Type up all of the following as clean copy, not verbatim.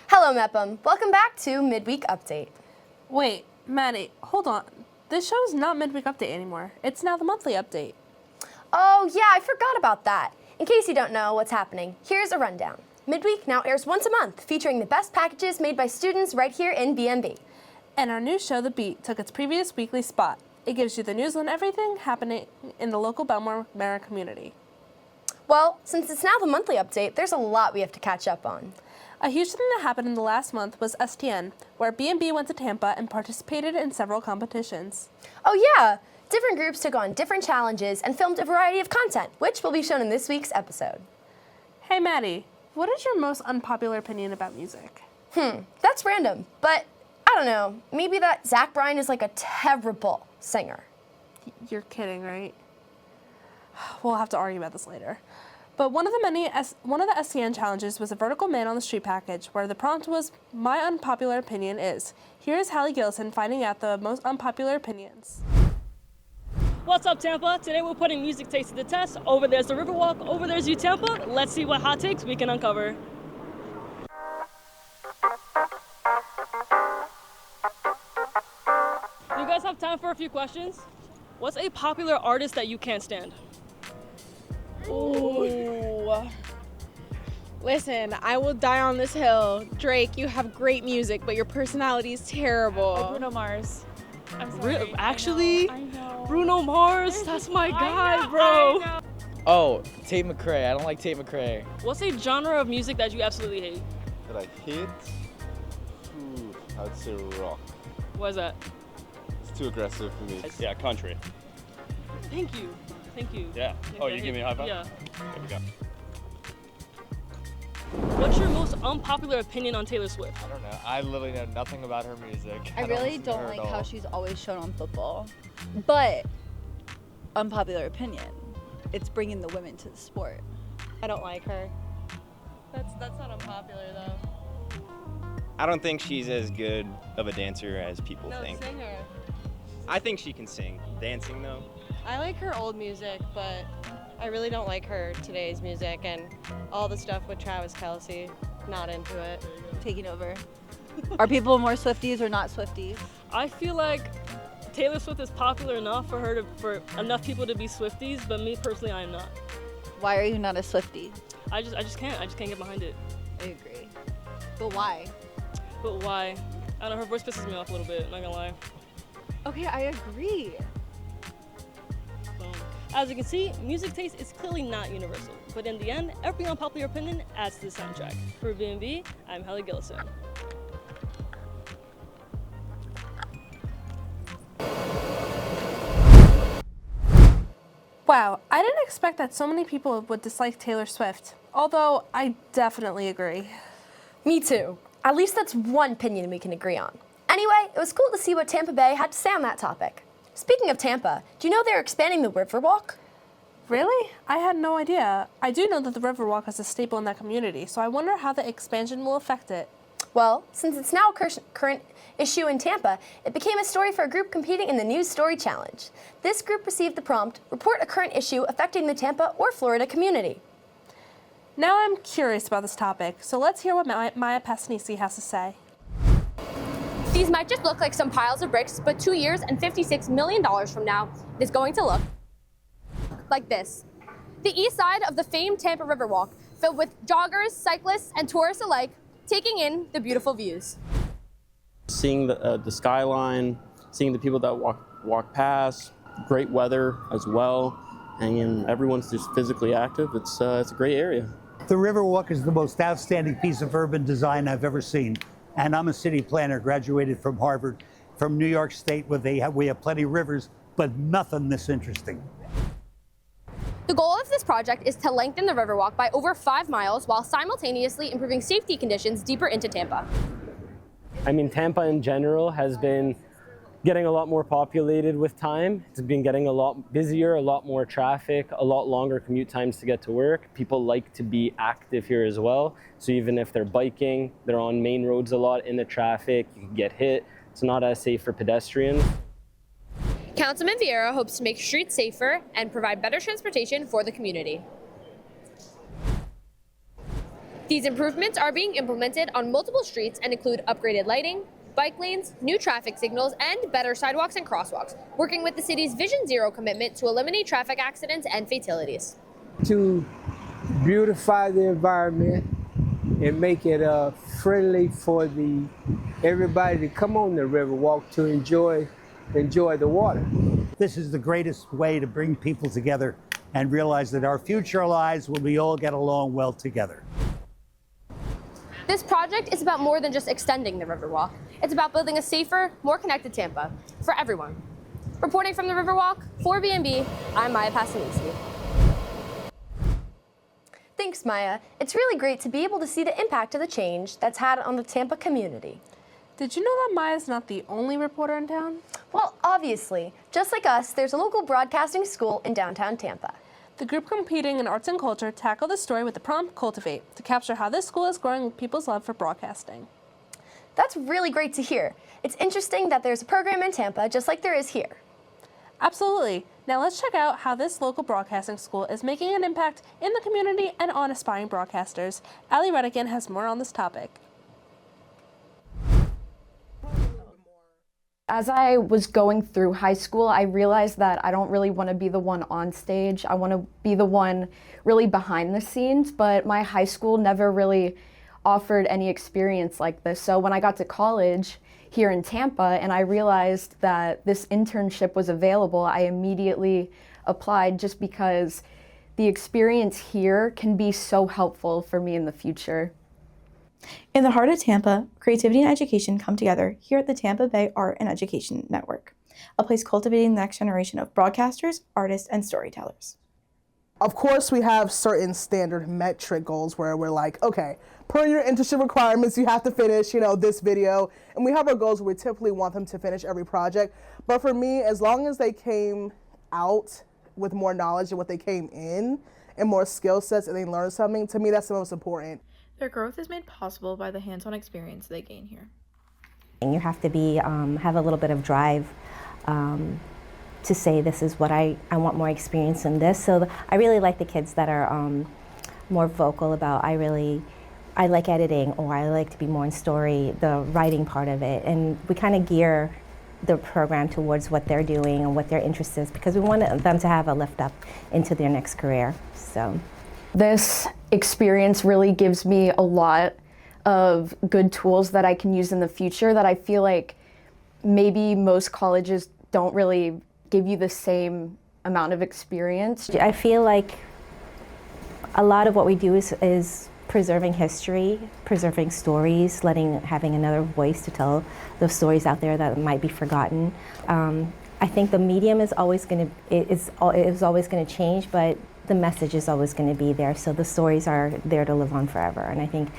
Hello, Mepham. Welcome back to Midweek Update. Wait, Maddie, hold on. This show's not Midweek Update anymore. It's now the monthly update. Oh, yeah, I forgot about that. In case you don't know what's happening, here's a rundown. Midweek now airs once a month, featuring the best packages made by students right here in BMB. And our new show, The Beat, took its previous weekly spot. It gives you the news on everything happening in the local Bellmore-Merrick community. Well, since it's now the monthly update, there's a lot we have to catch up on. A huge thing that happened in the last month was STN, where BMB went to Tampa and participated in several competitions. Oh yeah, different groups took on different challenges and filmed a variety of content, which will be shown in this week's episode. Hey Maddie, what is your most unpopular opinion about music? That's random, but I don't know, maybe that Zach Bryan is like a terrible singer. You're kidding, right? We'll have to argue about this later. But one of the STN challenges was a vertical man on the street package, where the prompt was, my unpopular opinion is. Here's Hallie Gillison finding out the most unpopular opinions. What's up, Tampa? Today we're putting music taste to the test. Over there's the Riverwalk, over there's you, Tampa. Let's see what hot takes we can uncover. Do you guys have time for a few questions? What's a popular artist that you can't stand? Ooh. Listen, I will die on this hill. Drake, you have great music, but your personality is terrible. Or Bruno Mars. I'm sorry. Actually, I know. Bruno Mars, that's my guy, know, bro. I know. Oh, Tate McRae. I don't like Tate McRae. What's a genre of music that you absolutely hate? That I hate? I'd say rock. What is that? It's too aggressive for me. Yeah, country. Thank you. Thank you. Yeah. Oh, you give me a high five? Yeah. There we go. What's your most unpopular opinion on Taylor Swift? I don't know. I literally know nothing about her music. I really listen to don't her like at how all. she's always shown on football. But, unpopular opinion, it's bringing the women to the sport. I don't like her. That's not unpopular though. I don't think she's as good of a dancer as people think. Singer. I think she can sing. Dancing, though. I like her old music, but I really don't like her today's music and all the stuff with Travis Kelce. Not into it. Taking over. Are people more Swifties or not Swifties? I feel like Taylor Swift is popular enough for enough people to be Swifties, but me personally, I am not. Why are you not a Swiftie? I just can't get behind it. I agree. But why? But why? I don't know, her voice pisses me off a little bit, not gonna lie. Okay, I agree. As you can see, music taste is clearly not universal, but in the end, every unpopular opinion adds to the soundtrack. For B&B, I'm Hallie Gillison. Wow, I didn't expect that so many people would dislike Taylor Swift, although I definitely agree. Me too. At least that's one opinion we can agree on. Anyway, it was cool to see what Tampa Bay had to say on that topic. Speaking of Tampa, do you know they're expanding the Riverwalk? Really? I had no idea. I do know that the Riverwalk is a staple in that community, so I wonder how the expansion will affect it. Well, since it's now a current issue in Tampa, it became a story for a group competing in the News Story Challenge. This group received the prompt, report a current issue affecting the Tampa or Florida community. Now I'm curious about this topic, so let's hear what Maya Passanisi has to say. These might just look like some piles of bricks, but 2 years and $56 million from now, it is going to look like this. The east side of the famed Tampa Riverwalk, filled with joggers, cyclists, and tourists alike, taking in the beautiful views. Seeing the skyline, seeing the people that walk past, great weather as well, and everyone's just physically active. It's a great area. The Riverwalk is the most outstanding piece of urban design I've ever seen. And I'm a city planner, graduated from Harvard, from New York State, where we have plenty of rivers, but nothing this interesting. The goal of this project is to lengthen the Riverwalk by over 5 miles while simultaneously improving safety conditions deeper into Tampa. I mean, Tampa in general has been getting a lot more populated with time. It's been getting a lot busier, a lot more traffic, a lot longer commute times to get to work. People like to be active here as well. So even if they're biking, they're on main roads a lot in the traffic, you can get hit. It's not as safe for pedestrians. Councilman Vieira hopes to make streets safer and provide better transportation for the community. These improvements are being implemented on multiple streets and include upgraded lighting, bike lanes, new traffic signals, and better sidewalks and crosswalks, working with the city's Vision Zero commitment to eliminate traffic accidents and fatalities. To beautify the environment and make it friendly for everybody to come on the Riverwalk to enjoy the water. This is the greatest way to bring people together and realize that our future lives will we all get along well together. This project is about more than just extending the Riverwalk. It's about building a safer, more connected Tampa for everyone. Reporting from the Riverwalk, for BNB, I'm Maya Passanisi. Thanks, Maya. It's really great to be able to see the impact of the change that's had on the Tampa community. Did you know that Maya's not the only reporter in town? Well, obviously. Just like us, there's a local broadcasting school in downtown Tampa. The group competing in arts and culture tackled the story with the prompt Cultivate to capture how this school is growing people's love for broadcasting. That's really great to hear. It's interesting that there's a program in Tampa just like there is here. Absolutely. Now let's check out how this local broadcasting school is making an impact in the community and on aspiring broadcasters. Ali Redican has more on this topic. As I was going through high school, I realized that I don't really want to be the one on stage. I want to be the one really behind the scenes, but my high school never really offered any experience like this. So when I got to college here in Tampa and I realized that this internship was available, I immediately applied just because the experience here can be so helpful for me in the future. In the heart of Tampa, creativity and education come together here at the Tampa Bay Art and Education Network, a place cultivating the next generation of broadcasters, artists, and storytellers. Of course, we have certain standard metric goals where we're like, okay, per your internship requirements, you have to finish, this video. And we have our goals where we typically want them to finish every project. But for me, as long as they came out with more knowledge than what they came in and more skill sets and they learned something, to me, that's the most important. Their growth is made possible by the hands-on experience they gain here. And you have to have a little bit of drive to say this is what I want more experience in this. So I really like the kids that are more vocal about I like editing, or I like to be more in story, the writing part of it. And we kind of gear the program towards what they're doing and what their interest is, because we want them to have a lift up into their next career. So this experience really gives me a lot of good tools that I can use in the future that I feel like maybe most colleges don't really give you the same amount of experience. I feel like a lot of what we do is preserving history, preserving stories, having another voice to tell those stories out there that might be forgotten. I think the medium is always going to change, but the message is always going to be there. So the stories are there to live on forever. And I think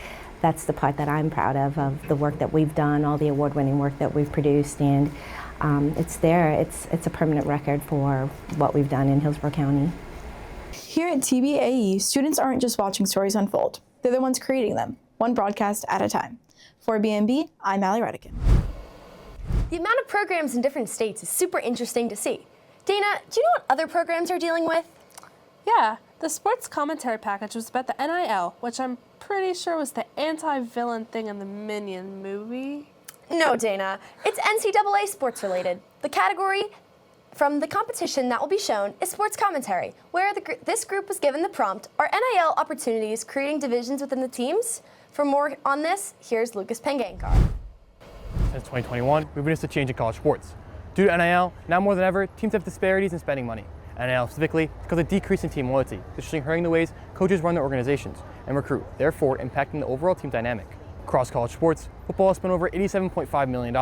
that's the part that I'm proud of the work that we've done, all the award-winning work that we've produced, and it's there. It's a permanent record for what we've done in Hillsborough County. Here at TBAE, students aren't just watching stories unfold. They're the ones creating them, one broadcast at a time. For BNB, I'm Ali Redican. The amount of programs in different states is super interesting to see. Dana, do you know what other programs are dealing with? Yeah, the sports commentary package was about the NIL, which I'm pretty sure was the anti-villain thing in the Minion movie. No, Dana. It's NCAA sports related. The category from the competition that will be shown is sports commentary, where this group was given the prompt, are NIL opportunities creating divisions within the teams? For more on this, here's Lucas Pengankar. Since 2021, we've witnessed a change in college sports. Due to NIL, now more than ever, teams have disparities in spending money. NIL specifically because of a decrease in team loyalty, especially hurting the ways coaches run their organizations and recruit, therefore impacting the overall team dynamic. Across college sports, football has spent over $87.5 million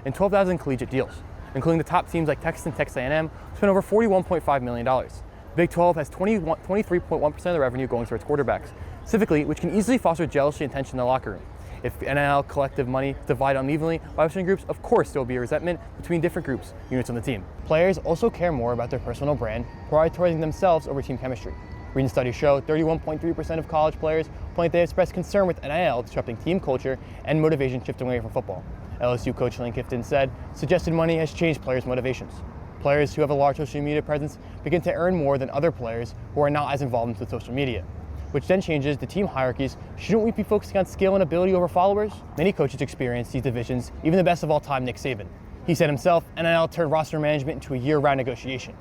in 12,000 collegiate deals, including the top teams like Texas and Texas A&M spent over $41.5 million. The Big 12 has 23.1% of the revenue going towards quarterbacks, specifically, which can easily foster jealousy and tension in the locker room. If NIL collective money is divided unevenly by certain groups, of course there will be a resentment between different groups, units on the team. Players also care more about their personal brand, prioritizing themselves over team chemistry. Recent studies show 31.3% of college players point they expressed concern with NIL disrupting team culture and motivation shifting away from football. LSU coach Lane Kiffin said, suggested money has changed players' motivations. Players who have a large social media presence begin to earn more than other players who are not as involved with social media, which then changes the team hierarchies. Shouldn't we be focusing on skill and ability over followers? Many coaches experience these divisions, even the best of all time, Nick Saban. He said himself, NIL turned roster management into a year-round negotiation.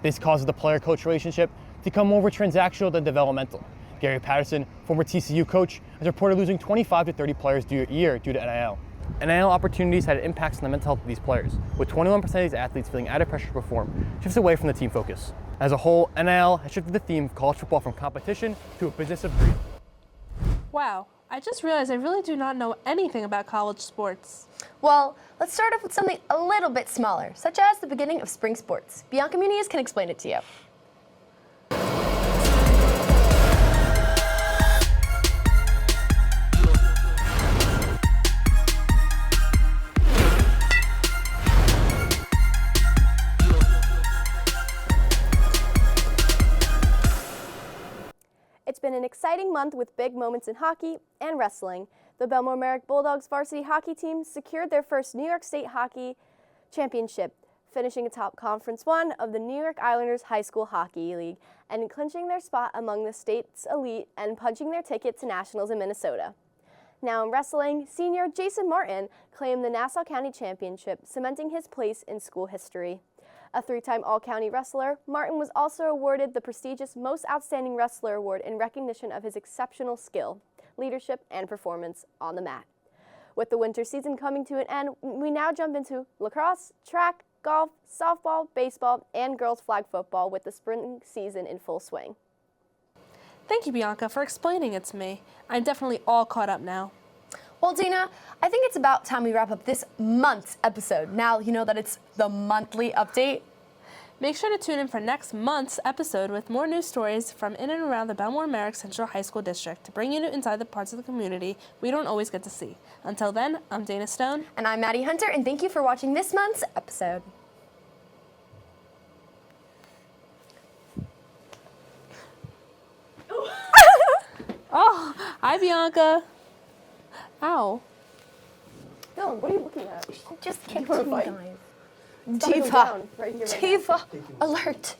This causes the player-coach relationship to become more transactional than developmental. Gary Patterson, former TCU coach, has reported losing 25 to 30 players a year due to NIL. NIL opportunities had impacts on the mental health of these players, with 21% of these athletes feeling added pressure to perform, shifts away from the team focus. As a whole, NIL has shifted the theme of college football from competition to a business of greed. Wow, I just realized I really do not know anything about college sports. Well, let's start off with something a little bit smaller, such as the beginning of spring sports. Bianca Muniz can explain it to you. It's been an exciting month with big moments in hockey and wrestling. The Bellmore-Merrick Bulldogs varsity hockey team secured their first New York State Hockey Championship, finishing atop Conference 1 of the New York Islanders High School Hockey League and clinching their spot among the state's elite and punching their ticket to nationals in Minnesota. Now in wrestling, senior Jason Martin claimed the Nassau County Championship, cementing his place in school history. A three-time All-County wrestler, Martin was also awarded the prestigious Most Outstanding Wrestler Award in recognition of his exceptional skill, leadership, and performance on the mat. With the winter season coming to an end, we now jump into lacrosse, track, golf, softball, baseball, and girls flag football with the spring season in full swing. Thank you, Bianca, for explaining it to me. I'm definitely all caught up now. Well, Dina, I think it's about time we wrap up this month's episode. Now you know that it's the monthly update. Make sure to tune in for next month's episode with more news stories from in and around the Bellmore-Merrick Central High School District to bring you inside the parts of the community we don't always get to see. Until then, I'm Dana Stone. And I'm Maddie Hunter, and thank you for watching this month's episode. Oh, hi, Bianca. Ow. No, what are you looking at? Just kicked two you guys. Diva. Diva alert.